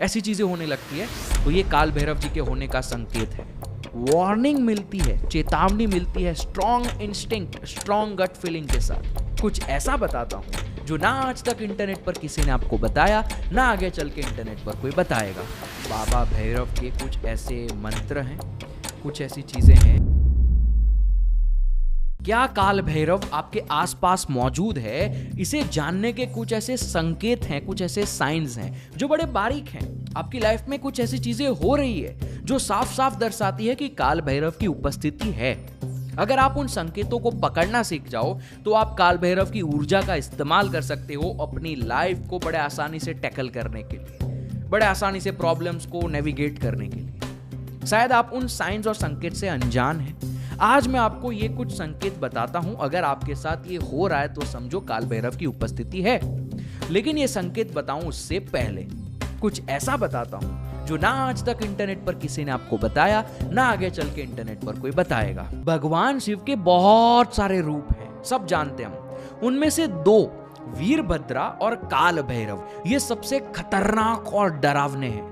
ऐसी चीजें होने लगती है, तो ये काल भैरव जी के होने का संकेत है। वार्निंग मिलती है, चेतावनी मिलती है, strong instinct, strong gut feeling के साथ। कुछ ऐसा बताता हूँ जो ना आज तक इंटरनेट पर किसी ने आपको बताया, ना आगे चल के इंटरनेट पर कोई बताएगा। बाबा भैरव के कुछ ऐसे मंत्र हैं, कुछ ऐसी चीजें हैं। क्या काल भैरव आपके आसपास मौजूद है, इसे जानने के कुछ ऐसे संकेत हैं, कुछ ऐसे साइंस हैं जो बड़े बारीक हैं। आपकी लाइफ में कुछ ऐसी चीजें हो रही है जो साफ साफ दर्शाती है कि काल भैरव की उपस्थिति है। अगर आप उन संकेतों को पकड़ना सीख जाओ तो आप काल भैरव की ऊर्जा का इस्तेमाल कर सकते हो अपनी लाइफ को बड़े आसानी से टैकल करने के लिए, बड़े आसानी से प्रॉब्लम्स को नेविगेट करने के लिए। शायद आप उन साइंस और संकेत से अनजान हैं। आज मैं आपको ये कुछ संकेत बताता हूं, अगर आपके साथ ये हो रहा है तो समझो काल भैरव की उपस्थिति है। लेकिन ये संकेत बताऊं उससे पहले कुछ ऐसा बताता हूं जो ना आज तक इंटरनेट पर किसी ने आपको बताया, ना आगे चल के इंटरनेट पर कोई बताएगा। भगवान शिव के बहुत सारे रूप हैं, सब जानते हैं हम। उनमें से दो, वीरभद्रा और काल भैरव, ये सबसे खतरनाक और डरावने हैं।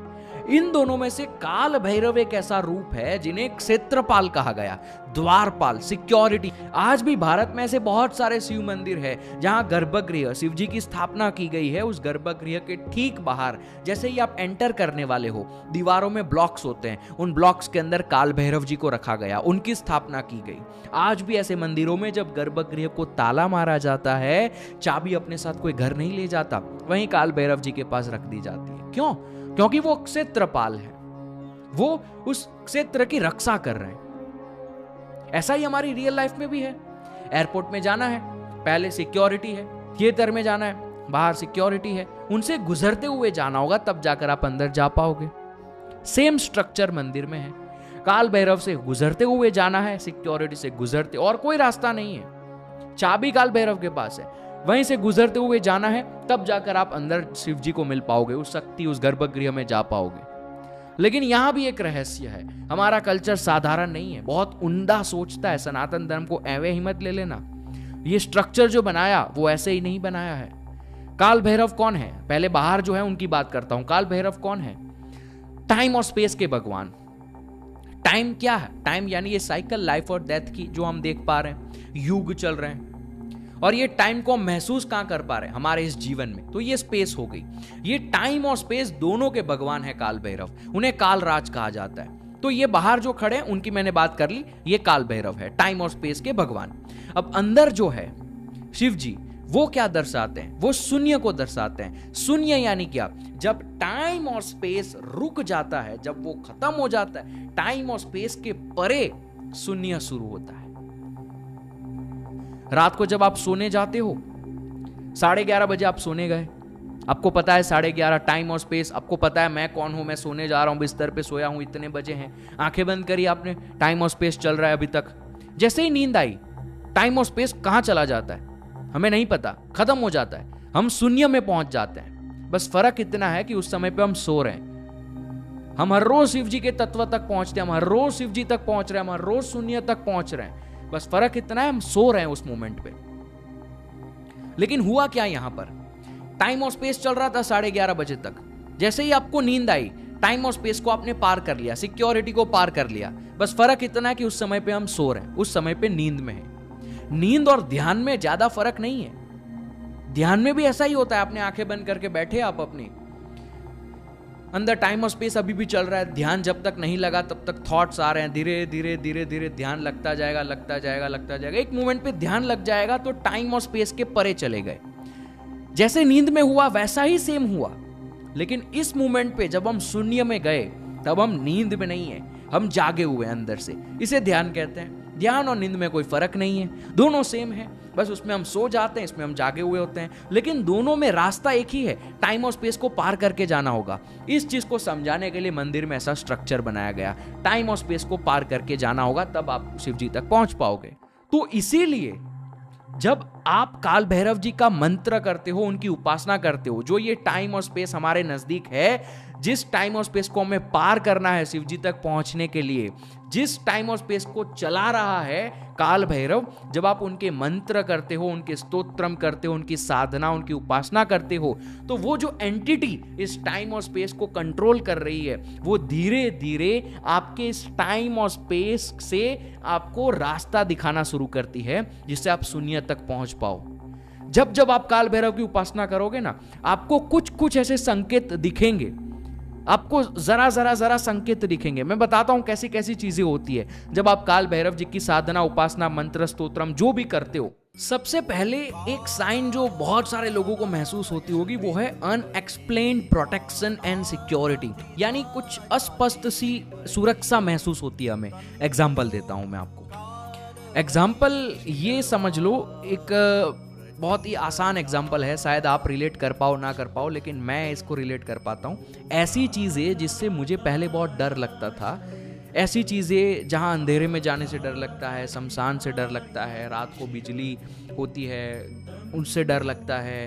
इन दोनों में से काल भैरव एक ऐसा रूप है जिन्हें क्षेत्रपाल कहा गया, द्वारपाल, सिक्योरिटी। आज भी भारत में ऐसे बहुत सारे शिव मंदिर है जहां गर्भगृह, शिव जी की स्थापना की गई है। उस गर्भगृह के ठीक बाहर जैसे ही आप एंटर करने वाले हो, दीवारों में ब्लॉक्स होते हैं, उन ब्लॉक्स के अंदर काल भैरव जी को रखा गया, उनकी स्थापना की गई। आज भी ऐसे मंदिरों में जब गर्भगृह को ताला मारा जाता है, चाबी अपने साथ कोई घर नहीं ले जाता, वहीं काल भैरव जी के पास रख दी जाती है। क्यों? क्योंकि वो क्षेत्रपाल है, वो उस क्षेत्र की रक्षा कर रहे हैं। ऐसा ही हमारी रियल लाइफ में भी है। एयरपोर्ट में जाना है, पहले सिक्योरिटी है। थिएटर में जाना है, बाहर सिक्योरिटी है। उनसे गुजरते हुए जाना होगा, तब जाकर आप अंदर जा पाओगे। सेम स्ट्रक्चर मंदिर में है। काल भैरव से गुजरते हुए जाना है, सिक्योरिटी से गुजरते, और कोई रास्ता नहीं है। चाबी काल भैरव के पास है, वहीं से गुजरते हुए जाना है, तब जाकर आप अंदर शिव जी को मिल पाओगे, उस शक्ति, उस गर्भगृह में जा पाओगे। लेकिन यहां भी एक रहस्य है। हमारा कल्चर साधारण नहीं है, बहुत उम्दा सोचता है। सनातन धर्म को एवे ही मत ले लेना। ये स्ट्रक्चर जो बनाया वो ऐसे ही नहीं बनाया है। काल भैरव कौन है? पहले बाहर जो है उनकी बात करता हूं। काल भैरव कौन है? टाइम और स्पेस के भगवान। टाइम क्या है? टाइम यानी ये साइकिल, लाइफ और डेथ की, जो हम देख पा रहे हैं, युग चल रहे हैं, और ये टाइम को हम महसूस कहां कर पा रहे हैं? हमारे इस जीवन में। तो ये स्पेस हो गई। ये टाइम और स्पेस दोनों के भगवान है काल भैरव। उन्हें काल राज कहा जाता है। तो ये बाहर जो खड़े हैं उनकी मैंने बात कर ली, ये काल भैरव है, टाइम और स्पेस के भगवान। अब अंदर जो है शिव जी, वो क्या दर्शाते हैं? वो शून्य को दर्शाते हैं। शून्य यानी क्या? जब टाइम और स्पेस रुक जाता है, जब वो खत्म हो जाता है, टाइम और स्पेस के परे शून्य शुरू होता है। रात को जब आप सोने जाते हो, 11:30 बजे आप सोने गए, आपको पता है 11:30 टाइम और स्पेस, आपको पता है मैं कौन हूं, मैं सोने जा रहा हूं, बिस्तर पे सोया हूं, इतने बजे हैं, आंखें बंद करी आपने, टाइम और स्पेस चल रहा है अभी तक। जैसे ही नींद आई, टाइम और स्पेस कहां चला जाता है हमें नहीं पता, खत्म हो जाता है, हम शून्य में पहुंच जाते हैं। बस फर्क इतना है कि उस समय पे हम सो रहे हैं। हम हर रोज शिव जी के तत्व तक पहुंचते हैं, हम हर रोज शिव जी तक पहुंच रहे हैं, हम हर रोज शून्य तक पहुंच रहे हैं। बस फर्क इतना है, हम सो रहे हैं उस मोमेंट पे। लेकिन हुआ क्या यहां पर? टाइम और स्पेस चल रहा था 11:30 बजे तक। जैसे ही आपको नींद आई, टाइम और स्पेस को आपने पार कर लिया, सिक्योरिटी को पार कर लिया। बस फर्क इतना है कि उस समय पे हम सो रहे हैं, उस समय पे नींद में है। नींद और ध्यान में ज्यादा फर्क नहीं है। ध्यान में भी ऐसा ही होता है, आपने आंखें बंद करके बैठे, आप अपनी अंदर टाइम और स्पेस अभी भी चल रहा है। ध्यान जब तक नहीं लगा तब तक थॉट्स आ रहे हैं, धीरे धीरे धीरे धीरे ध्यान लगता जाएगा, लगता जाएगा, लगता जाएगा। एक मोमेंट पे ध्यान लग जाएगा तो टाइम और स्पेस के परे चले गए। जैसे नींद में हुआ वैसा ही सेम हुआ। लेकिन इस मोमेंट पे जब हम शून्य में गए, तब हम नींद में नहीं है, हम जागे हुए हैं अंदर से। इसे ध्यान कहते हैं। ध्यान और नींद में कोई फर्क नहीं है, दोनों सेम है। बस उसमें हम सो जाते हैं, इसमें हम जागे हुए होते हैं। लेकिन दोनों में रास्ता एक ही है, टाइम और स्पेस को पार करके जाना होगा। इस चीज को समझाने के लिए मंदिर में ऐसा स्ट्रक्चर बनाया गया, टाइम और स्पेस को पार करके जाना होगा, तब आप शिव जी तक पहुंच पाओगे। तो इसीलिए जब आप काल भैरव जी का मंत्र करते हो, उनकी उपासना करते हो, जो ये टाइम और स्पेस हमारे नजदीक है, जिस टाइम और स्पेस को हमें पार करना है शिव जी तक पहुंचने के लिए, जिस टाइम और स्पेस को चला रहा है काल भैरव, जब आप उनके मंत्र करते हो, उनके स्तोत्रम करते हो, उनकी साधना, उनकी उपासना करते हो, तो वो जो एंटिटी इस टाइम और स्पेस को कंट्रोल कर रही है, वो धीरे धीरे आपके इस टाइम और स्पेस से आपको रास्ता दिखाना शुरू करती है, जिससे आप शून्य तक पहुंच पाओ। जब जब आप काल भैरव की उपासना करोगे ना, आपको कुछ कुछ ऐसे संकेत दिखेंगे, आपको जरा संकेत दिखेंगे। मैं बताता हूं कैसी कैसी चीजें होती है जब आप काल भैरव जी की साधना, उपासना, मंत्र, स्तोत्रम जो भी करते हो। सबसे पहले एक साइन जो बहुत सारे लोगों को महसूस होती होगी, वो है अनएक्सप्लेन्ड प्रोटेक्शन एंड सिक्योरिटी, यानी कुछ अस्पष्ट सी सुरक्षा महसूस होती है हमें। एग्जाम्पल देता हूं मैं आपको। एग्जाम्पल ये समझ लो, एक बहुत ही आसान एग्जाम्पल है, शायद आप रिलेट कर पाओ ना कर पाओ, लेकिन मैं इसको रिलेट कर पाता हूँ। ऐसी चीज़ें जिससे मुझे पहले बहुत डर लगता था, ऐसी चीज़ें जहाँ अंधेरे में जाने से डर लगता है, शमशान से डर लगता है, रात को बिजली होती है उनसे डर लगता है,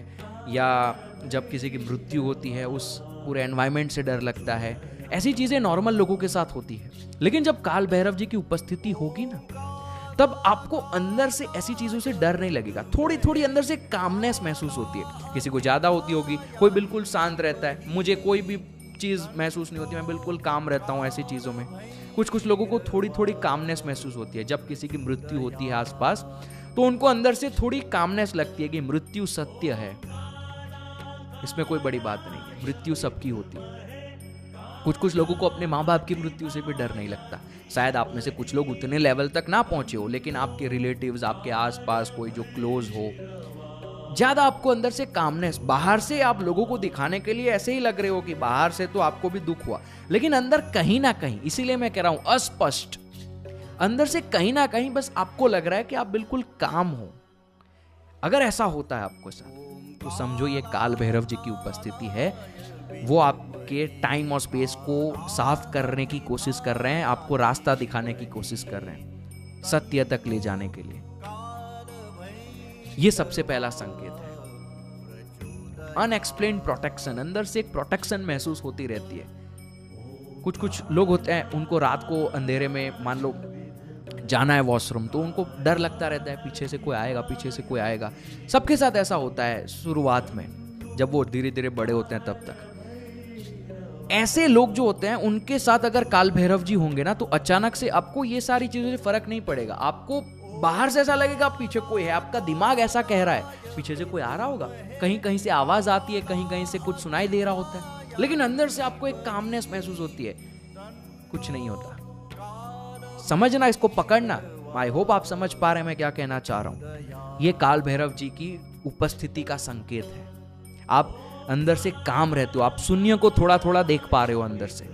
या जब किसी की मृत्यु होती है उस पूरे एनवायरनमेंट से डर लगता है, ऐसी चीज़ें नॉर्मल लोगों के साथ होती है। लेकिन जब काल भैरव जी की उपस्थिति होगी ना, तब आपको अंदर से ऐसी चीजों से डर नहीं लगेगा। थोड़ी थोड़ी अंदर से कामनेस महसूस होती है। किसी को ज्यादा होती होगी, कोई बिल्कुल शांत रहता है, मुझे कोई भी चीज महसूस नहीं होती, मैं बिल्कुल काम रहता हूँ ऐसी चीजों में। कुछ कुछ लोगों को थोड़ी थोड़ी कामनेस महसूस होती है। जब किसी की मृत्यु होती है आसपास, तो उनको अंदर से थोड़ी कामनेस लगती है कि मृत्यु सत्य है, इसमें कोई बड़ी बात नहीं है, मृत्यु सबकी होती है। कुछ कुछ लोगों को अपने माँ बाप की मृत्यु से भी डर नहीं लगता। शायद आप में से कुछ लोग उतने लेवल तक ना पहुंचे हो, लेकिन आपके रिलेटिव्स, आपके आसपास कोई जो क्लोज हो, ज्यादा आपको अंदर से कामनेस, बाहर से आप लोगों को दिखाने के लिए ऐसे ही लग रहे हो कि बाहर से तो आपको भी दुख हुआ, लेकिन अंदर कहीं ना कहीं, इसीलिए मैं कह रहा हूं अस्पष्ट, अंदर से कहीं ना कहीं बस आपको लग रहा है कि आप बिल्कुल काम हो। अगर ऐसा होता है आपको साथ, तो समझो ये काल भैरव जी की उपस्थिति है। वो आपके टाइम और स्पेस को साफ करने की कोशिश कर रहे हैं, आपको रास्ता दिखाने की कोशिश कर रहे हैं, सत्य तक ले जाने के लिए। ये सबसे पहला संकेत है। अनएक्सप्लेन्ड प्रोटेक्शन, अंदर से एक प्रोटेक्शन महसूस होती रहती है। कुछ कुछ लोग होते हैं, उनको रात को अंधेरे में मान लो जाना है वॉशरूम, तो उनको डर लगता रहता है, पीछे से कोई आएगा, पीछे से कोई आएगा। सबके साथ ऐसा होता है शुरुआत में, जब वो धीरे धीरे बड़े होते हैं तब तक। ऐसे लोग जो होते हैं, उनके साथ अगर काल भैरव जी होंगे ना, तो अचानक से आपको ये सारी चीजों से फर्क नहीं पड़ेगा। आपको बाहर से ऐसा लगेगा पीछे कोई है, आपका दिमाग ऐसा कह रहा है पीछे से कोई आ रहा होगा, कहीं कहीं से आवाज आती है, कहीं कहीं से कुछ सुनाई दे रहा होता है, लेकिन अंदर से आपको एक कामनेस महसूस होती है, कुछ नहीं होता। समझना, इसको पकड़ना। आई होप आप समझ पा रहे हैं मैं क्या कहना चाह रहा हूं। ये काल भैरव जी की उपस्थिति का संकेत है। आप अंदर से काम रहते हो, आप शून्य को थोड़ा थोड़ा देख पा रहे हो अंदर से।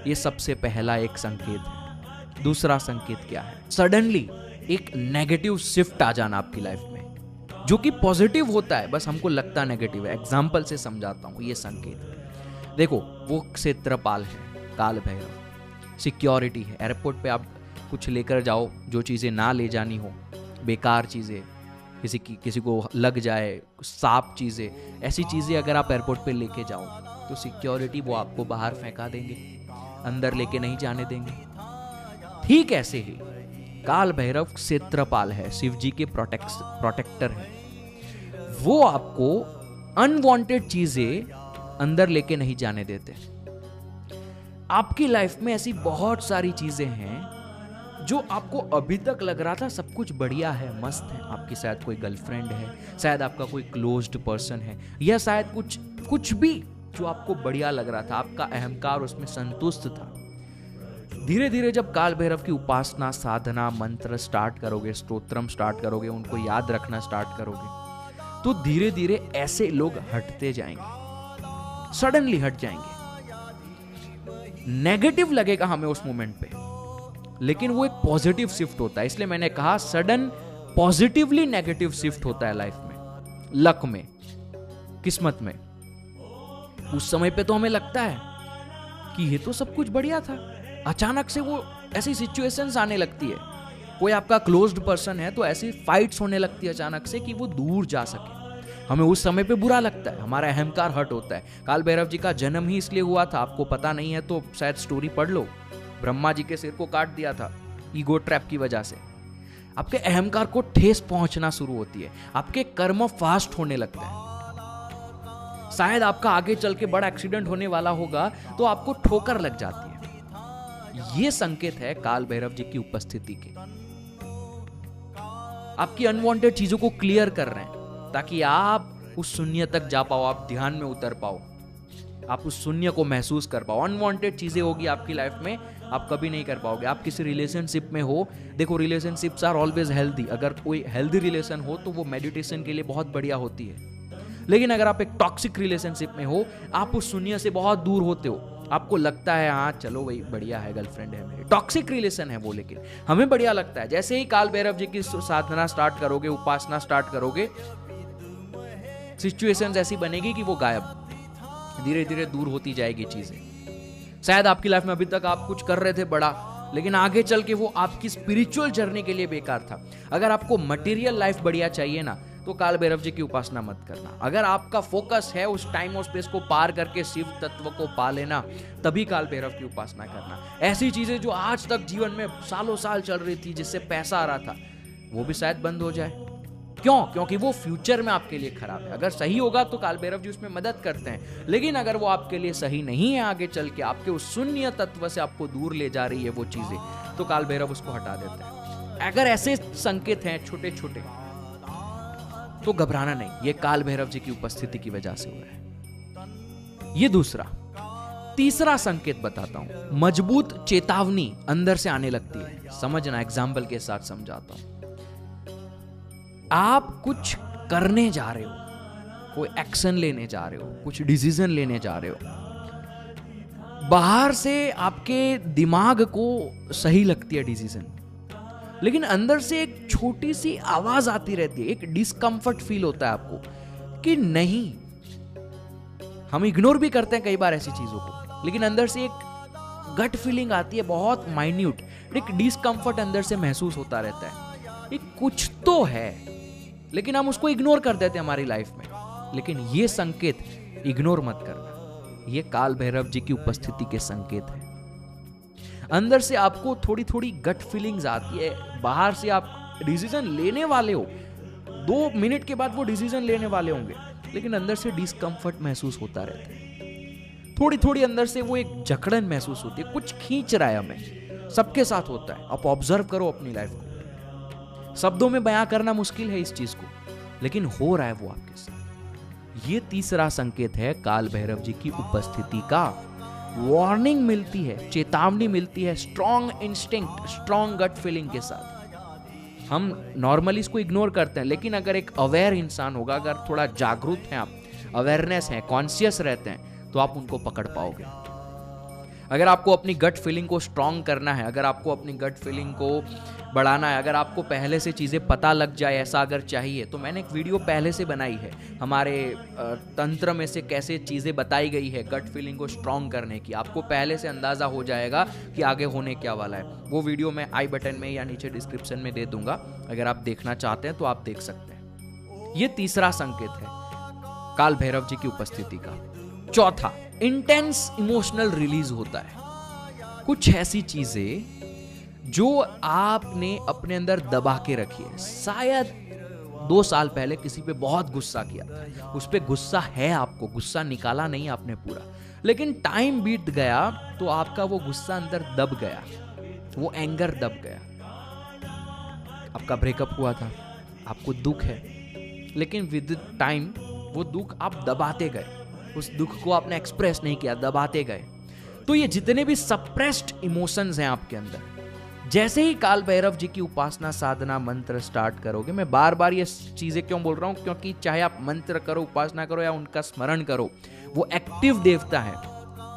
ये सबसे पहला एक संकेत है। दूसरा संकेत क्या है? सडनली एक नेगेटिव शिफ्ट आ जाना आपकी लाइफ में, जो कि पॉजिटिव होता है, बस हमको लगता नेगेटिव है। एग्जाम्पल से समझाता हूं ये संकेत। देखो, वो क्षेत्रपाल है काल भैरव, सिक्योरिटी है। एयरपोर्ट पे आप कुछ लेकर जाओ, जो चीजें ना ले जानी हो, बेकार चीजें, किसी को लग जाए, सांप चीजें, ऐसी चीजें अगर आप एयरपोर्ट पे लेके जाओ, तो सिक्योरिटी वो आपको बाहर फेंका देंगे, अंदर लेके नहीं जाने देंगे। ठीक ऐसे ही काल भैरव क्षेत्रपाल है, शिव जी के प्रोटेक्टर है। वो आपको अनवांटेड चीजें अंदर लेके नहीं जाने देते। आपकी लाइफ में ऐसी बहुत सारी चीजें हैं जो आपको अभी तक लग रहा था सब कुछ बढ़िया है, मस्त है। आपकी शायद कोई गर्लफ्रेंड है, शायद आपका कोई क्लोज्ड पर्सन है, या शायद कुछ भी जो आपको बढ़िया लग रहा था, आपका अहंकार उसमें संतुष्ट था। धीरे धीरे जब काल भैरव की उपासना, साधना, मंत्र स्टार्ट करोगे, स्तोत्रम स्टार्ट करोगे, उनको याद रखना स्टार्ट करोगे, तो धीरे धीरे ऐसे लोग हटते जाएंगे, सडनली हट जाएंगे। नेगेटिव लगेगा हमें उस मोमेंट पे, लेकिन वो एक पॉजिटिव शिफ्ट होता है। इसलिए मैंने कहा सडन पॉजिटिवली नेगेटिव शिफ्ट होता है लाइफ में, लक में, किस्मत में। उस समय पे तो हमें लगता है कि ये तो सब कुछ बढ़िया था, अचानक से वो ऐसी सिचुएशंस आने लगती है कोई आपका क्लोज्ड पर्सन है तो ऐसी फाइट्स होने लगती है अचानक से कि वो दूर जा सके। हमें उस समय पे बुरा लगता है, हमारा अहंकार हर्ट होता है। काल भैरव जी का जन्म ही इसलिए हुआ था, आपको पता नहीं है तो शायद स्टोरी पढ़ लो। ब्रह्मा जी के सिर को काट दिया था ईगो ट्रैप की वजह से। आपके अहंकार को ठेस पहुंचना शुरू होती है, आपके कर्म फास्ट होने लगते हैं। शायद आपका आगे चल के बड़ा एक्सीडेंट होने वाला होगा तो आपको ठोकर लग जाती है। यह संकेत है काल भैरव जी की उपस्थिति के। आपकी अनवांटेड चीजों को क्लियर कर रहे हैं ताकि आप उस शून्य तक जा पाओ, आप ध्यान में उतर पाओ, आप उस शून्य को महसूस कर पाओ। अनवांटेड चीजें होगी आपकी लाइफ में, आप कभी नहीं कर पाओगे। आप किसी रिलेशनशिप में हो, देखो रिलेशनशिप्स आर ऑलवेज हेल्दी। अगर कोई हेल्दी रिलेशन हो तो वो मेडिटेशन के लिए बहुत बढ़िया होती है। लेकिन अगर आप एक टॉक्सिक रिलेशनशिप में हो, आप उस शून्य से बहुत दूर होते हो। आपको लगता है हाँ चलो भाई बढ़िया है, गर्लफ्रेंड है मेरी, टॉक्सिक रिलेशन है वो, लेकिन हमें बढ़िया लगता है। जैसे ही काल भैरव जी की साधना स्टार्ट करोगे, उपासना स्टार्ट करोगे, सिचुएशंस ऐसी बनेगी कि वो गायब, धीरे धीरे दूर होती जाएगी चीजें। शायद आपकी लाइफ में अभी तक आप कुछ कर रहे थे बड़ा, लेकिन आगे चल के वो आपकी स्पिरिचुअल जर्नी के लिए बेकार था। अगर आपको मटेरियल लाइफ बढ़िया चाहिए ना, तो काल भैरव जी की उपासना मत करना। अगर आपका फोकस है उस टाइम और स्पेस को पार करके शिव तत्व को पा लेना, तभी काल भैरव की उपासना करना। ऐसी चीजें जो आज तक जीवन में सालों साल चल रही थी, जिससे पैसा आ रहा था, वो भी शायद बंद हो जाए। क्यों? क्योंकि वो फ्यूचर में आपके लिए खराब है। अगर सही होगा तो काल भैरव जी उसमें मदद करते हैं, लेकिन अगर वो आपके लिए सही नहीं है, आगे चल के आपके उस शून्य तत्व से आपको दूर ले जा रही है वो चीजें, तो काल भैरव उसको हटा देते हैं। अगर ऐसे संकेत हैं छोटे छोटे, तो घबराना नहीं, ये काल भैरव जी की उपस्थिति की वजह से हो रहा है। ये दूसरा। तीसरा संकेत बताता हूं, मजबूत चेतावनी अंदर से आने लगती है। समझना, एग्जाम्पल के साथ समझाता हूं। आप कुछ करने जा रहे हो, कोई एक्शन लेने जा रहे हो, कुछ डिसीजन लेने जा रहे हो, बाहर से आपके दिमाग को सही लगती है डिसीजन, लेकिन अंदर से एक छोटी सी आवाज आती रहती है, एक डिस्कंफर्ट फील होता है आपको कि नहीं। हम इग्नोर भी करते हैं कई बार ऐसी चीजों को, लेकिन अंदर से एक गट फीलिंग आती है, बहुत माइन्यूट, एक डिस्कंफर्ट अंदर से महसूस होता रहता है। एक कुछ तो है, लेकिन हम उसको इग्नोर कर देते हैं हमारी लाइफ में। लेकिन ये संकेत इग्नोर मत करना, ये काल भैरव जी की उपस्थिति के संकेत है। अंदर से आपको थोड़ी थोड़ी गट फीलिंग्स आती है, बाहर से आप डिसीजन लेने वाले हो, 2 मिनट के बाद वो डिसीजन लेने वाले होंगे, लेकिन अंदर से डिस्कंफर्ट महसूस होता रहता है। थोड़ी थोड़ी अंदर से वो एक जकड़न महसूस होती है, कुछ खींच रहा है हमें। सबके साथ होता है, आप ऑब्जर्व करो अपनी लाइफ को। शब्दों में बयां करना मुश्किल है इस चीज को, लेकिन हो रहा है वो आपके साथ। ये तीसरा संकेत है काल भैरव जी की उपस्थिति का। वार्निंग मिलती है, चेतावनी मिलती है, strong instinct, strong gut feeling के साथ। हम नॉर्मली इसको इग्नोर करते हैं, लेकिन अगर एक अवेयर इंसान होगा, अगर थोड़ा जागरूक हैं आप, अवेयरनेस है, कॉन्शियस रहते हैं, तो आप उनको पकड़ पाओगे। अगर आपको अपनी गट फीलिंग को स्ट्रॉन्ग करना है, अगर आपको अपनी गट फीलिंग को बढ़ाना है, अगर आपको पहले से चीज़ें पता लग जाए, ऐसा अगर चाहिए, तो मैंने एक वीडियो पहले से बनाई है हमारे तंत्र में से कैसे चीज़ें बताई गई है गट फीलिंग को स्ट्रॉन्ग करने की। आपको पहले से अंदाज़ा हो जाएगा कि आगे होने क्या वाला है। वो वीडियो मैं आई बटन में या नीचे डिस्क्रिप्शन में दे दूंगा, अगर आप देखना चाहते हैं तो आप देख सकते हैं। ये तीसरा संकेत है काल भैरव जी की उपस्थिति का। चौथा, इंटेंस इमोशनल रिलीज होता है। कुछ ऐसी चीजें जो आपने अपने अंदर दबा के रखी है, शायद 2 साल पहले किसी पे बहुत गुस्सा किया था, उस पे गुस्सा है, आपको गुस्सा निकाला नहीं आपने पूरा, लेकिन टाइम बीत गया तो आपका वो गुस्सा अंदर दब गया, वो एंगर दब गया। आपका ब्रेकअप हुआ था, आपको दुख है, लेकिन विद टाइम वो दुख आप दबाते गए, उस दुख को आपने एक्सप्रेस नहीं किया, दबाते गए। तो ये जितने भी सप्रेस्ड इमोशंस हैं आपके अंदर, जैसे ही काल भैरव जी की उपासना, साधना, मंत्र स्टार्ट करोगे, मैं बार बार ये चीजें क्यों बोल रहा हूं, क्योंकि चाहे आप मंत्र करो, उपासना करो या उनका स्मरण करो, वो एक्टिव देवता है,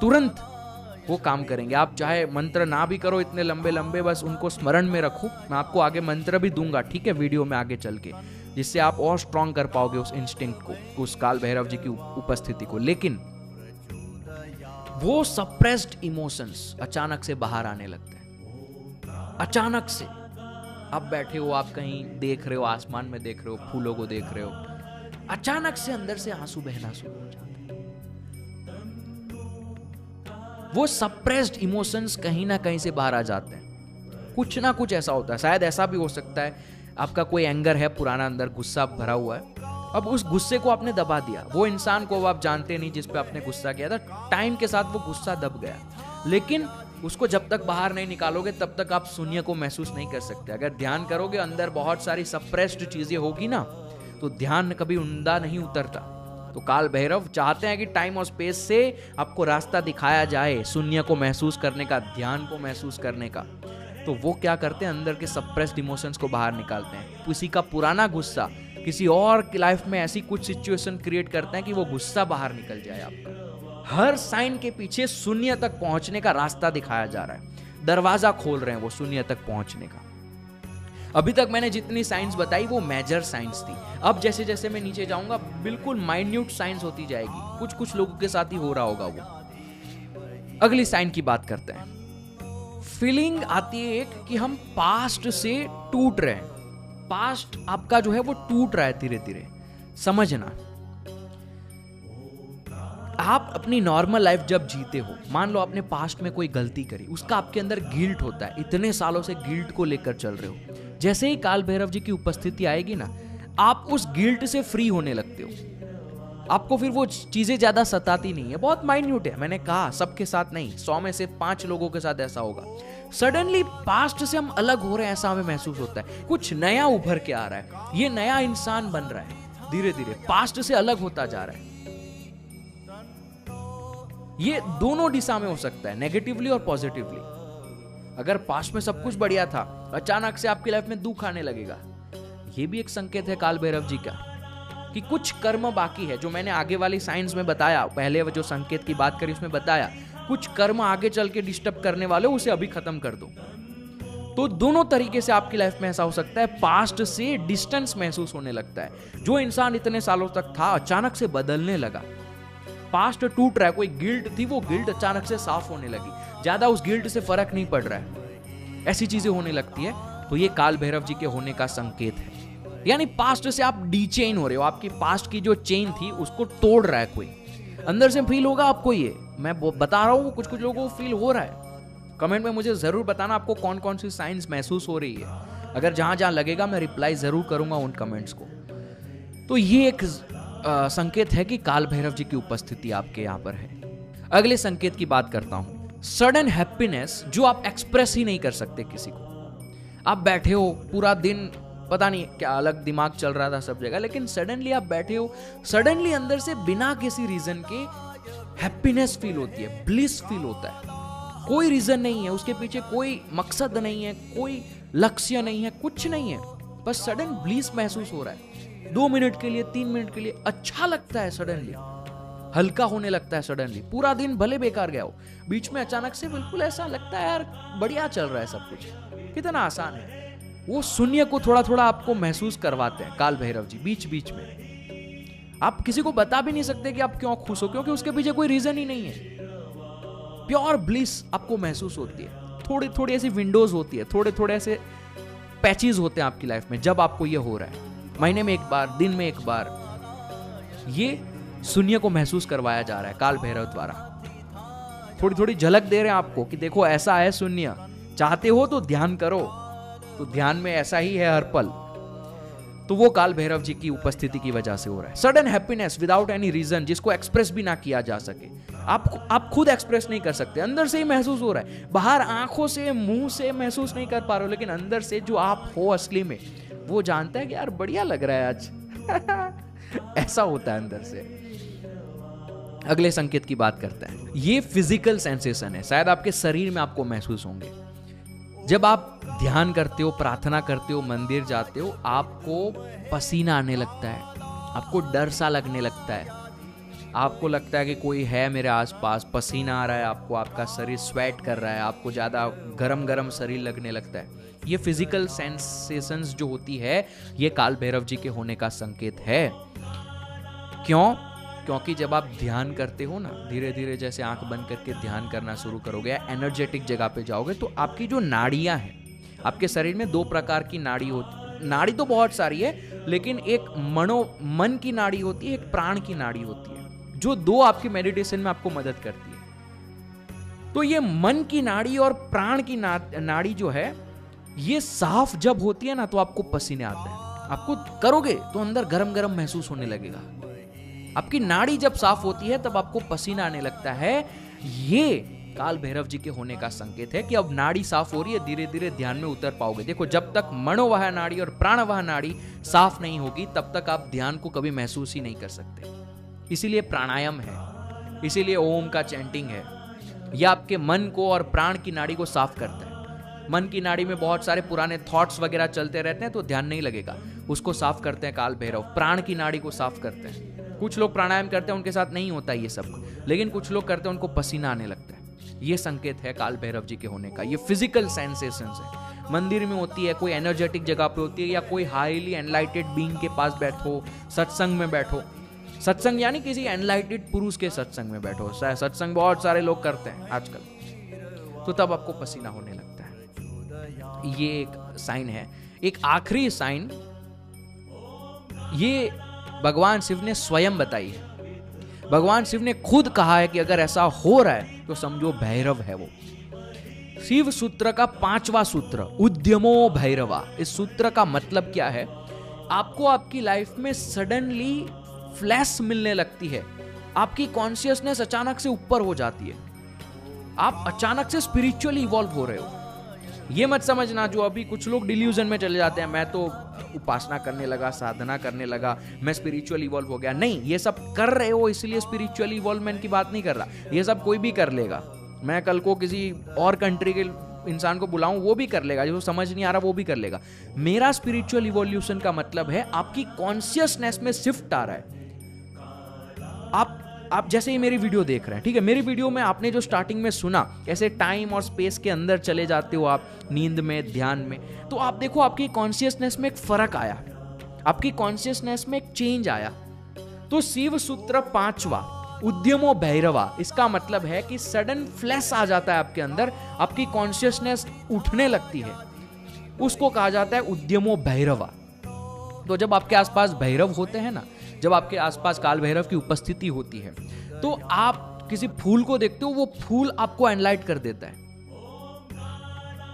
तुरंत वो काम करेंगे। आप चाहे मंत्र ना भी करो इतने लंबे लंबे, बस उनको स्मरण में रखो। मैं आपको आगे मंत्र भी दूंगा, ठीक है, वीडियो में आगे चल के, जिससे आप और स्ट्रॉन्ग कर पाओगे उस इंस्टिंक्ट को, उस काल भैरव जी की उपस्थिति को। लेकिन वो सप्रेस्ड इमोशंस अचानक से बाहर आने लगते हैं, अचानक से आप बैठे हो, आप कहीं देख रहे हो, आसमान में देख रहे हो, फूलों को देख रहे हो, अचानक से अंदर से आंसू बहना शुरू हो जाते हैं। वो सप्रेस्ड इमोशंस कहीं ना कहीं से बाहर आ जाते हैं। कुछ ना कुछ ऐसा होता है। शायद ऐसा भी हो सकता है आपका कोई एंगर है पुराना, अंदर गुस्सा भरा हुआ है, अब उस गुस्से को आपने दबा दिया। वो इंसान को आप जानते नहीं जिस पे आपने गुस्सा किया था, टाइम के साथ वो गुस्सा दब गया, लेकिन उसको जब तक बाहर नहीं निकालोगे तब तक आप शून्य को महसूस नहीं कर सकते। अगर ध्यान करोगे, अंदर बहुत सारी सप्रेस्ड चीजें होगी ना, तो ध्यान कभी उमदा नहीं उतरता। तो काल भैरव चाहते हैं कि टाइम और स्पेस से आपको रास्ता दिखाया जाए शून्य को महसूस करने का, ध्यान को महसूस करने का। तो वो क्या करते हैं, अंदर के सप्रेस्ड इमोशंस को बाहर निकालते हैं। किसी का पुराना गुस्सा किसी और की लाइफ में ऐसी कुछ सिचुएशन क्रिएट करते हैं कि वो गुस्सा बाहर निकल जाए आपका। हर साइन के पीछे शून्य तक पहुंचने का रास्ता दिखाया जा रहा है, दरवाजा खोल रहे हैं वो शून्य तक पहुंचने का। अभी तक मैंने जितनी साइंस बताई वो मेजर साइंस थी। अब जैसे जैसे मैं नीचे जाऊंगा बिल्कुल माइन्यूट साइंस होती जाएगी। कुछ कुछ लोगों के साथ ही हो रहा होगा वो। अगली साइन की बात करते हैं। फीलिंग आती है एक कि हम पास्ट से टूट रहे हैं। पास्ट आपका जो है वो टूट रहा है धीरे धीरे। समझना, आप अपनी नॉर्मल लाइफ जब जीते हो, मान लो आपने पास्ट में कोई गलती करी, उसका आपके अंदर गिल्ट होता है, इतने सालों से गिल्ट को लेकर चल रहे हो। जैसे ही काल भैरव जी की उपस्थिति आएगी ना, आप उस गिल्ट से फ्री होने लगते हो। आपको फिर वो चीजें ज्यादा सताती नहीं है, बहुत माइन्यूट है। मैंने कहा सबके साथ नहीं, 100 में से 5 लोगों के साथ ऐसा होगा। सडनली पास्ट से हम अलग हो रहे हैं ऐसा हमें महसूस होता है। कुछ नया उभर के आ रहा है, ये नया इंसान बन रहा है, धीरे धीरे पास्ट से अलग होता जा रहा है। ये दोनों दिशा में हो सकता है, नेगेटिवली और पॉजिटिवली। अगर पास्ट में सब कुछ बढ़िया था, अचानक से आपकी लाइफ में दुख आने लगेगा, ये भी एक संकेत है काल भैरव जी का कि कुछ कर्म बाकी है। जो मैंने आगे वाली साइंस में बताया, पहले जो संकेत की बात करी उसमें बताया, कुछ कर्म आगे चल के डिस्टर्ब करने वाले, उसे अभी खत्म कर दो। तो दोनों तरीके से आपकी लाइफ में ऐसा हो सकता है, पास्ट से डिस्टेंस महसूस होने लगता है। जो इंसान इतने सालों तक था अचानक से बदलने लगा, पास्ट टूट रहा है, कोई गिल्ट थी वो गिल्ट अचानक से साफ होने लगी, ज्यादा उस गिल्ट से फर्क नहीं पड़ रहा है, ऐसी चीजें होने लगती है। तो ये काल भैरव जी के होने का संकेत है। यानी पास्ट से आप डीचेन हो रहे हो, आपकी पास्ट की जो चेन थी उसको तोड़ रहा है कोई। अंदर से फील होगा आपको, ये मैं बता रहा हूँ, कुछ कुछ लोगों को फील हो रहा है। कमेंट में मुझे जरूर बताना आपको कौन कौन सी साइंस महसूस हो रही है। अगर जहां जहां लगेगा मैं रिप्लाई जरूर करूंगा उन कमेंट्स को। तो ये एक संकेत है कि काल भैरव जी की उपस्थिति आपके यहाँ पर है। अगले संकेत की बात करता हूं। सडन हैप्पीनेस जो आप एक्सप्रेस ही नहीं कर सकते किसी को। आप बैठे हो पूरा दिन, पता नहीं क्या अलग दिमाग चल रहा था सब जगह, लेकिन सडनली आप बैठे हो, सडनली अंदर से बिना किसी रीजन के हैप्पीनेस फील होती है, ब्लिस फील होता है। कोई रीजन नहीं है, उसके पीछे कोई मकसद नहीं है, कोई लक्ष्य नहीं है, कुछ नहीं है, बस सडन ब्लिस महसूस हो रहा है। 2 मिनट के लिए, 3 मिनट के लिए अच्छा लगता है, सडनली हल्का होने लगता है। सडनली पूरा दिन भले बेकार गया हो, बीच में अचानक से बिल्कुल ऐसा लगता है यार बढ़िया चल रहा है सब कुछ, कितना आसान है। वो शून्य को थोड़ा थोड़ा आपको महसूस करवाते हैं काल भैरव जी बीच बीच में। आप किसी को बता भी नहीं सकते कि आप क्यों खुश हो, क्योंकि उसके पीछे कोई रीजन ही नहीं है। प्योर ब्लिस आपको महसूस होती है। थोड़ी थोड़ी ऐसी विंडोज होती है, थोड़े थोड़े ऐसे पैचेस होते हैं आपकी लाइफ में, जब आपको ये हो रहा है। महीने में एक बार, दिन में एक बार, ये शून्य को महसूस करवाया जा रहा है काल भैरव द्वारा। थोड़ी थोड़ी झलक दे रहे हैं आपको कि देखो ऐसा है शून्य, चाहते हो तो ध्यान करो, तो ध्यान में ऐसा ही है हर पल। तो वो काल भैरव जी की उपस्थिति की वजह से हो रहा है। Sudden happiness without any reason, जिसको एक्सप्रेस भी ना किया जा सके। आप खुद एक्सप्रेस नहीं कर सकते, अंदर से ही महसूस हो रहा है। बाहर आंखों से, मुंह से महसूस नहीं कर पा रहे हो, लेकिन अंदर से जो आप हो असली में, वो जानता है कि यार बढ़िया लग रहा है आज। ऐसा होता है अंदर से। अगले संकेत की बात करते हैं। ये फिजिकल सेंसेशन है, शायद आपके शरीर में आपको महसूस होंगे। जब आप ध्यान करते हो, प्रार्थना करते हो, मंदिर जाते हो, आपको पसीना आने लगता है, आपको डर सा लगने लगता है, आपको लगता है कि कोई है मेरे आसपास, पसीना आ रहा है आपको, आपका शरीर स्वेट कर रहा है, आपको ज्यादा गरम गरम शरीर लगने लगता है। ये फिजिकल सेंसेशंस जो होती है, ये काल भैरव जी के होने का संकेत है। क्यों? क्योंकि जब आप ध्यान करते हो ना, धीरे धीरे जैसे आंख बंद करके ध्यान करना शुरू करोगे, एनर्जेटिक जगह पे जाओगे, तो आपकी जो नाड़ियां हैं, आपके शरीर में 2 प्रकार की नाड़ी होती, नाड़ी तो बहुत सारी है, लेकिन एक मन की नाड़ी होती है, एक प्राण की नाड़ी होती है, जो 2 आपकी मेडिटेशन में आपको मदद करती है। तो ये मन की नाड़ी और प्राण की नाड़ी जो है, ये साफ जब होती है ना, तो आपको पसीने आते हैं। आपको करोगे तो अंदर गरम गरम महसूस होने लगेगा। आपकी नाड़ी जब साफ होती है तब आपको पसीना आने लगता है। ये काल भैरव जी के होने का संकेत है कि अब नाड़ी साफ हो रही है, धीरे धीरे ध्यान में उतर पाओगे। देखो, जब तक मनोवाह नाड़ी और प्राणवाह नाड़ी साफ नहीं होगी तब तक आप ध्यान को कभी महसूस ही नहीं कर सकते। इसीलिए प्राणायाम है, इसीलिए ओम का चैंटिंग है। यह आपके मन को और प्राण की नाड़ी को साफ करता है। मन की नाड़ी में बहुत सारे पुराने थॉट्स वगैरह चलते रहते हैं तो ध्यान नहीं लगेगा, उसको साफ करते हैं काल भैरव। प्राण की नाड़ी को साफ करते हैं। कुछ लोग प्राणायाम करते हैं, उनके साथ नहीं होता ये सब, लेकिन कुछ लोग करते हैं, उनको पसीना आने लगता है। ये संकेत है काल भैरव जी के होने का। ये फिजिकल सेंसेशंस है, मंदिर में होती है, कोई एनर्जेटिक जगह पे होती है, या कोई हाईली एनलाइटेड बीइंग के पास बैठो, सत्संग में बैठो। सत्संग यानी किसी एनलाइटेड पुरुष के सत्संग में बैठो। सत्संग बहुत सारे लोग करते हैं आजकल, तो तब आपको पसीना होने लगता है। ये एक साइन है। एक आखिरी साइन ये भगवान शिव ने स्वयं बताई है। भगवान शिव ने खुद कहा है कि अगर ऐसा हो रहा है तो समझो भैरव है वो। शिव सूत्र का 5वां सूत्र, उद्यमो भैरवा। इस सूत्र का मतलब क्या है? आपको आपकी लाइफ में सडनली फ्लैश मिलने लगती है, आपकी कॉन्शियसनेस अचानक से ऊपर हो जाती है, आप अचानक से स्पिरिचुअली इवॉल्व हो रहे हो। ये मत समझना जो अभी कुछ लोग डिल्यूजन में चले जाते हैं, मैं तो उपासना करने लगा, साधना करने लगा, मैं स्पिरिचुअल इवॉल्व हो गया। नहीं, ये सब कर रहे हो इसलिए स्पिरिचुअल इवॉल्वमेंट की बात नहीं कर रहा। ये सब कोई भी कर लेगा। मैं कल को किसी और कंट्री के इंसान को बुलाऊं, वो भी कर लेगा, जो समझ नहीं आ रहा वो भी कर लेगा। मेरा स्पिरिचुअल इवोल्यूशन का मतलब है आपकी कॉन्शियसनेस में शिफ्ट आ रहा है। आप जैसे ही मेरी वीडियो देख रहे हैं, ठीक है, मेरी वीडियो में आपने जो स्टार्टिंग में सुना, कैसे टाइम और स्पेस के अंदर चले जाते हो आप, नींद में, ध्यान में, तो आप देखो आपकी कॉन्शियसनेस में एक फर्क आया, आपकी कॉन्शियसनेस में एक चेंज आया। तो शिव सूत्र 5वां, उद्यमो भैरवा, इसका मतलब है कि सडन फ्लैश आ जाता है आपके अंदर, आपकी कॉन्शियसनेस उठने लगती है, उसको कहा जाता है उद्यमो भैरवा। तो जब आपके आसपास भैरव होते हैं ना, जब आपके आसपास काल भैरव की उपस्थिति होती है, तो आप किसी फूल को देखते हो, वो फूल आपको एनलाइट कर देता है।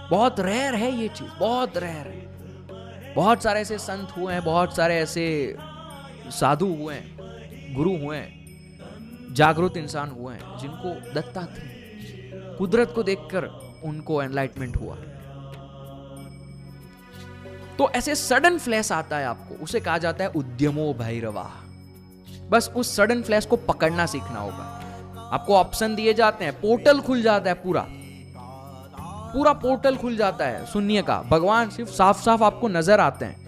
बहुत रेयर है ये चीज, बहुत रेयर है। बहुत सारे ऐसे संत हुए हैं, बहुत सारे ऐसे साधु हुए हैं, गुरु हुए हैं, जागरूक इंसान हुए हैं, जिनको दत्तात्रेय, कुदरत को देखकर उनको एनलाइटमेंट हुआ। तो ऐसे सडन फ्लैश आता है आपको, उसे कहा जाता है उद्यमो भैरवा। बस उस सडन फ्लैश को पकड़ना सीखना होगा। आपको ऑप्शन दिए जाते हैं, पोर्टल खुल जाता है, पूरा पोर्टल खुल जाता है शून्य का। भगवान शिव साफ साफ आपको नजर आते हैं,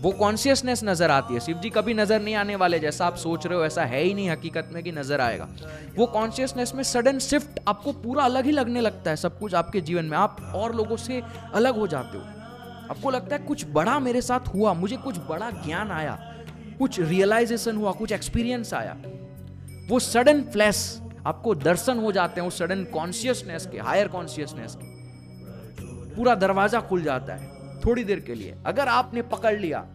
वो कॉन्शियसनेस नजर आती है। शिव जी कभी नजर नहीं आने वाले, जैसा आप सोच रहे हो ऐसा है ही नहीं हकीकत में कि नजर आएगा। वो कॉन्शियसनेस में सडन शिफ्ट, आपको पूरा अलग ही लगने लगता है सब कुछ आपके जीवन में। आप और लोगों से अलग हो जाते हो, आपको लगता है कुछ बड़ा मेरे साथ हुआ, मुझे कुछ बड़ा ज्ञान आया, कुछ रियलाइजेशन हुआ, कुछ एक्सपीरियंस आया। वो सडन फ्लैश आपको दर्शन हो जाते हैं, उस सडन कॉन्शियसनेस के, हायर कॉन्शियसनेस के। पूरा दरवाजा खुल जाता है थोड़ी देर के लिए। अगर आपने पकड़ लिया,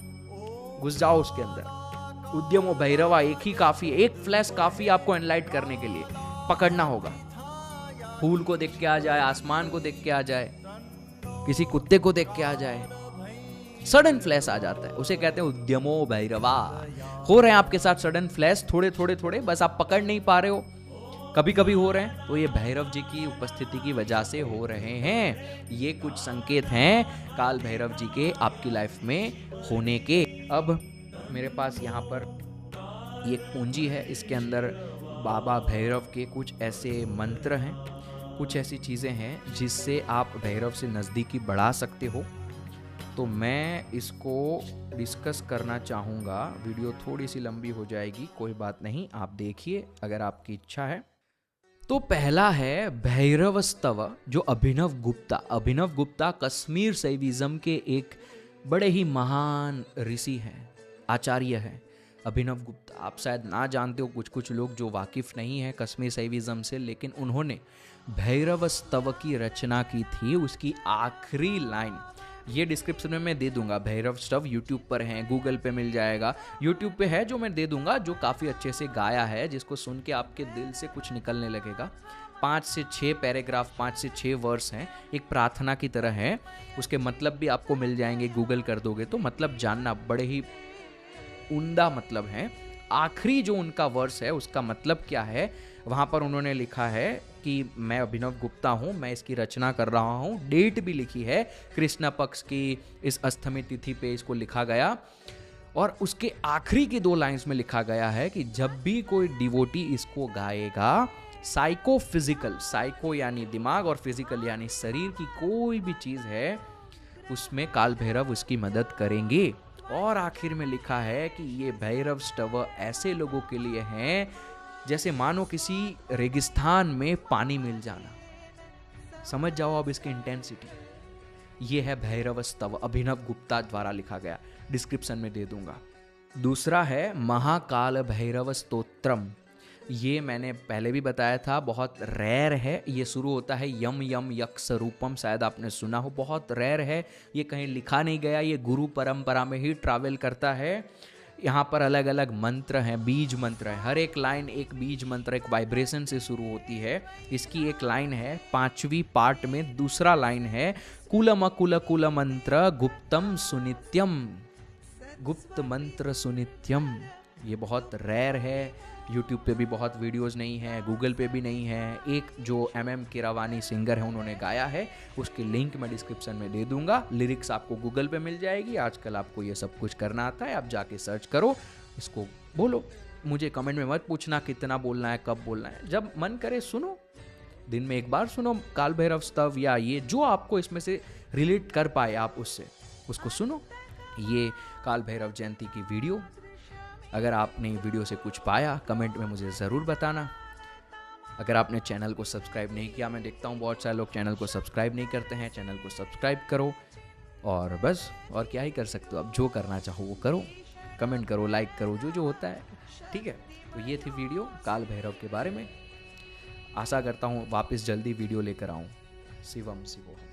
घुस जाओ उसके अंदर। उद्यमो भैरवा एक ही काफी, एक फ्लैश काफी आपको एनलाइट करने के लिए। पकड़ना होगा, फूल को देख के आ जाए, आसमान को देख के आ जाए, किसी कुत्ते को देख के आ जाए, सडन फ्लैश आ जाता है, उसे कहते हैं उद्यमो भैरवा। हो रहे हैं आपके साथ सडन फ्लैश, थोड़े थोड़े थोड़े, बस आप पकड़ नहीं पा रहे हो, कभी कभी हो रहे हैं, तो ये भैरव जी की उपस्थिति की वजह से हो रहे हैं। ये कुछ संकेत हैं काल भैरव जी के आपकी लाइफ में होने के। अब मेरे पास यहाँ पर ये पूंजी है, इसके अंदर बाबा भैरव के कुछ ऐसे मंत्र हैं, कुछ ऐसी चीज़ें हैं जिससे आप भैरव से नज़दीकी बढ़ा सकते हो। तो मैं इसको डिस्कस करना चाहूँगा। वीडियो थोड़ी सी लंबी हो जाएगी, कोई बात नहीं, आप देखिए अगर आपकी इच्छा है। तो पहला है भैरव स्तव, जो अभिनव गुप्ता कश्मीर शैविज्म के एक बड़े ही महान ऋषि हैं, आचार्य हैं अभिनव गुप्ता। आप शायद ना जानते हो, कुछ लोग जो वाकिफ नहीं है कश्मीर शैविज्म से, लेकिन उन्होंने भैरव स्तव की रचना की थी। उसकी आखिरी लाइन ये डिस्क्रिप्शन में मैं दे दूंगा। भैरव स्टव यूट्यूब पर है, गूगल पे मिल जाएगा, यूट्यूब पे है जो मैं दे दूंगा, जो काफ़ी अच्छे से गाया है, जिसको सुन के आपके दिल से कुछ निकलने लगेगा। 5 से 6 पैराग्राफ, 5 से 6 वर्स हैं, एक प्रार्थना की तरह है। उसके मतलब भी आपको मिल जाएंगे, गूगल कर दोगे तो मतलब जानना, बड़े ही उम्दा मतलब है। आखिरी जो उनका वर्स है उसका मतलब क्या है, वहाँ पर उन्होंने लिखा है कि मैं अभिनव गुप्ता हूँ, मैं इसकी रचना कर रहा हूँ। डेट भी लिखी है, कृष्ण पक्ष की इस अष्टमी तिथि पे इसको लिखा गया। और उसके आखिरी की 2 लाइंस में लिखा गया है कि जब भी कोई डिवोटी इसको गाएगा, साइको फिजिकल, साइको यानी दिमाग और फिजिकल यानी शरीर की कोई भी चीज़ है, उसमें काल भैरव उसकी मदद करेंगे। और आखिर में लिखा है कि ये भैरव स्टव ऐसे लोगों के लिए हैं जैसे मानो किसी रेगिस्तान में पानी मिल जाना। समझ जाओ अब इसकी इंटेंसिटी। ये है भैरव स्तव, अभिनव गुप्ता द्वारा लिखा गया, डिस्क्रिप्शन में दे दूंगा। दूसरा है महाकाल भैरव स्तोत्रम। ये मैंने पहले भी बताया था, बहुत रेयर है। ये शुरू होता है यम यम यक्ष रूपम, शायद आपने सुना हो, बहुत रेयर है। ये कहीं लिखा नहीं गया, ये गुरु परंपरा में ही ट्रैवल करता है। यहाँ पर अलग अलग मंत्र हैं, बीज मंत्र है, हर एक लाइन एक बीज मंत्र, एक वाइब्रेशन से शुरू होती है। इसकी एक लाइन है 5वीं पार्ट में, दूसरा लाइन है कुलम कुल कुल मंत्र गुप्तम सुनित्यम, गुप्त मंत्र सुनित्यम। ये बहुत रेयर है, यूट्यूब पे भी बहुत वीडियोस नहीं है, गूगल पे भी नहीं है। एक जो MM कीरावानी सिंगर है उन्होंने गाया है, उसकी लिंक मैं डिस्क्रिप्शन में दे दूंगा। लिरिक्स आपको गूगल पे मिल जाएगी, आजकल आपको ये सब कुछ करना आता है, आप जाके सर्च करो, इसको बोलो। मुझे कमेंट में मत पूछना कितना बोलना है, कब बोलना है, जब मन करे सुनो, दिन में एक बार सुनो काल भैरव स्तव, या ये जो आपको इसमें से रिलेट कर पाए आप उससे, उसको सुनो। ये काल भैरव जयंती की वीडियो, अगर आपने वीडियो से कुछ पाया कमेंट में मुझे ज़रूर बताना। अगर आपने चैनल को सब्सक्राइब नहीं किया, मैं देखता हूँ बहुत सारे लोग चैनल को सब्सक्राइब नहीं करते हैं, चैनल को सब्सक्राइब करो। और बस, और क्या ही कर सकते हो, अब जो करना चाहो वो करो, कमेंट करो, लाइक करो, जो जो होता है, ठीक है। तो ये थी वीडियो काल भैरव के बारे में। आशा करता हूँ वापस जल्दी वीडियो लेकर आऊँ। शिवम शिवोहम।